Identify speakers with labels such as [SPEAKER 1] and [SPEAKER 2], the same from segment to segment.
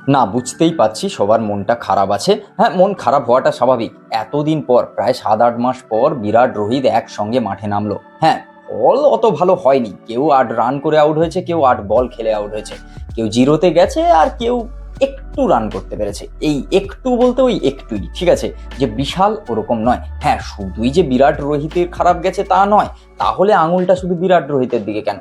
[SPEAKER 1] না, বুঝতেই পারছি সবার মনটা খারাপ আছে। হ্যাঁ, মন খারাপ হওয়াটা স্বাভাবিক। এতদিন পর, প্রায় 7-8 মাস পর বিরাট রোহিত একসঙ্গে মাঠে নামলো। হ্যাঁ, বল অত ভালো হয়নি, কেউ 8 রান করে আউট হয়েছে, কেউ 8 বল খেলে আউট হয়েছে, কেউ জিরোতে গেছে, আর কেউ একটু রান করতে পেরেছে। এই একটু বলতে ওই একটুই, ঠিক আছে, যে বিশাল ওরকম নয়। হ্যাঁ, শুধুই যে বিরাট রোহিতের খারাপ গেছে তা নয়, তাহলে আঙুলটা শুধু বিরাট রোহিতের দিকে কেন?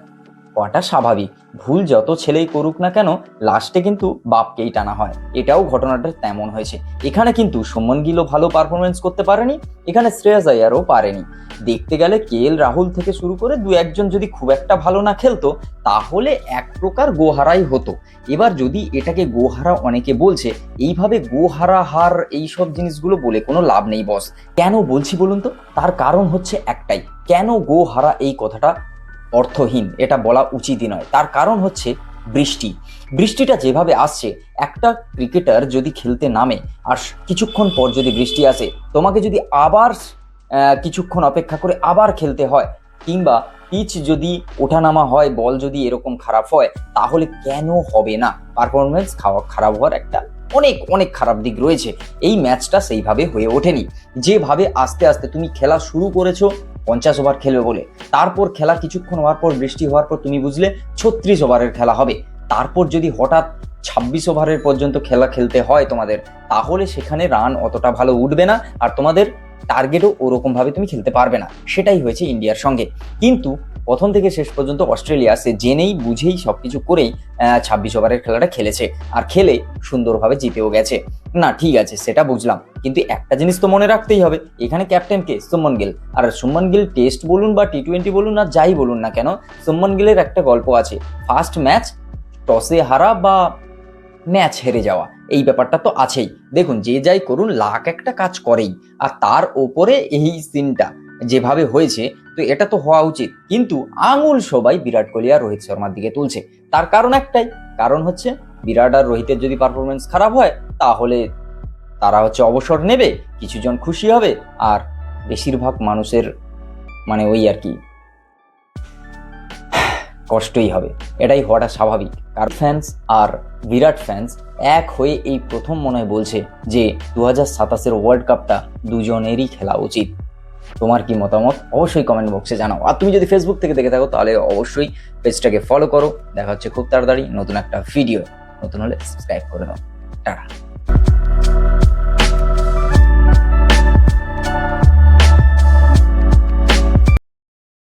[SPEAKER 1] হওয়াটা স্বাভাবিক। ভুল যত ছেলেই করুক না কেন, লাস্টে কিন্তু বাপকেই টানা হয়। এটাও ঘটনাটা তেমন হয়েছে। এখানে কিন্তু শুভমান গিলও ভালো পারফরমেন্স করতে পারেনি, এখানে শ্রেয়াস আইয়ারও পারেনি। দেখতে গেলে কেএল রাহুল থেকে শুরু করে দু একজন যদি খুব একটা ভালো না খেলতো, তাহলে এক প্রকার গোহারাই হতো। এবার যদি এটাকে গোহারা অনেকে বলছে, এইভাবে গোহারা হার এইসব জিনিসগুলো বলে কোনো লাভ নেই বস। কেন বলছি বলুন তো? তার কারণ হচ্ছে একটাই, কেন গোহারা এই কথাটা অর্থহীন এটা বলা উচিতই নয়। তার কারণ হচ্ছে বৃষ্টিটা যেভাবে আসছে, একটা ক্রিকেটার যদি খেলতে নামে আর কিছুক্ষণ পর যদি বৃষ্টি আসে, তোমাকে যদি আবার কিছুক্ষণ অপেক্ষা করে আবার খেলতে হয়, কিংবা পিচ যদি ওঠানামা হয়, বল যদি এরকম খারাপ হয়, তাহলে কেন হবে না? পারফরমেন্স খারাপ হওয়ার একটা অনেক অনেক খারাপ দিক রয়েছে। এই ম্যাচটা সেইভাবে হয়ে ওঠেনি। যেভাবে আস্তে আস্তে তুমি খেলা শুরু করেছো 50 ওভার খেলবে বলে, তারপর খেলা কিছুক্ষণ হওয়ার পর, বৃষ্টি হওয়ার পর তুমি বুঝলে 36 ওভারের খেলা হবে, তারপর যদি হঠাৎ 26 ওভারের পর্যন্ত খেলা খেলতে হয় তোমাদের, তাহলে সেখানে রান অতটা ভালো উঠবে না, আর তোমাদের টার্গেটও ওরকম ভাবে তুমি খেলতে পারবে না। সেটাই হয়েছে ইন্ডিয়ার সঙ্গে। কিন্তু প্রথম থেকে শেষ পর্যন্ত অস্ট্রেলিয়া সে জেনেই বুঝেই সবকিছু করেই 26 ওভারের খেলাটা খেলেছে, আর খেলে সুন্দরভাবে জিতেও গেছে। না ঠিক আছে, সেটা বুঝলাম, কিন্তু একটা জিনিস তো মনে রাখতেই হবে, এখানে ক্যাপ্টেন কে? শুভমান গিল। আর শুভমান গিল টেস্ট বলুন বা টি20 বলুন আর যাই বলুন না কেন, শুভমান গিলের একটা গল্প আছে, ফার্স্ট ম্যাচ টসে হারা বা ম্যাচ হেরে যাওয়া, এই ব্যাপারটা তো আছেই। দেখুন, যে যাই করুন লাক একটা কাজ করেই, আর তার ওপরে এই সিনটা যেভাবে হয়েছে, তো এটা তো হওয়া উচিত। কিন্তু আঙুল সবাই বিরাট কোহলি আর রোহিত শর্মার দিকে তুলছে। তার কারণ একটাই, কারণ হচ্ছে বিরাট আর রোহিতের যদি পারফরমেন্স খারাপ হয়, তাহলে তারা হচ্ছে অবসর নেবে, কিছুজন খুশি হবে, আর বেশিরভাগ মানুষের মানে ওই আর কি কষ্টই হবে। এটাই হওয়াটা স্বাভাবিক। আর ফ্যান্স আর বিরাট ফ্যান্স এক হয়ে এই প্রথম মনে হয় বলছে যে 2027-এর ওয়ার্ল্ড কাপটা দুজনেরই খেলা উচিত। তোমার কি মতামত অবশ্যই কমেন্ট বক্সে জানাও। আর তুমি যদি ফেসবুক থেকে দেখে থাকো, তাহলে অবশ্যই পেজটাকে ফলো করো। দেখা হচ্ছে খুব তাড়াতাড়ি নতুন একটা ভিডিও। নতুন হলে সাবস্ক্রাইব করে নাও। টাটা।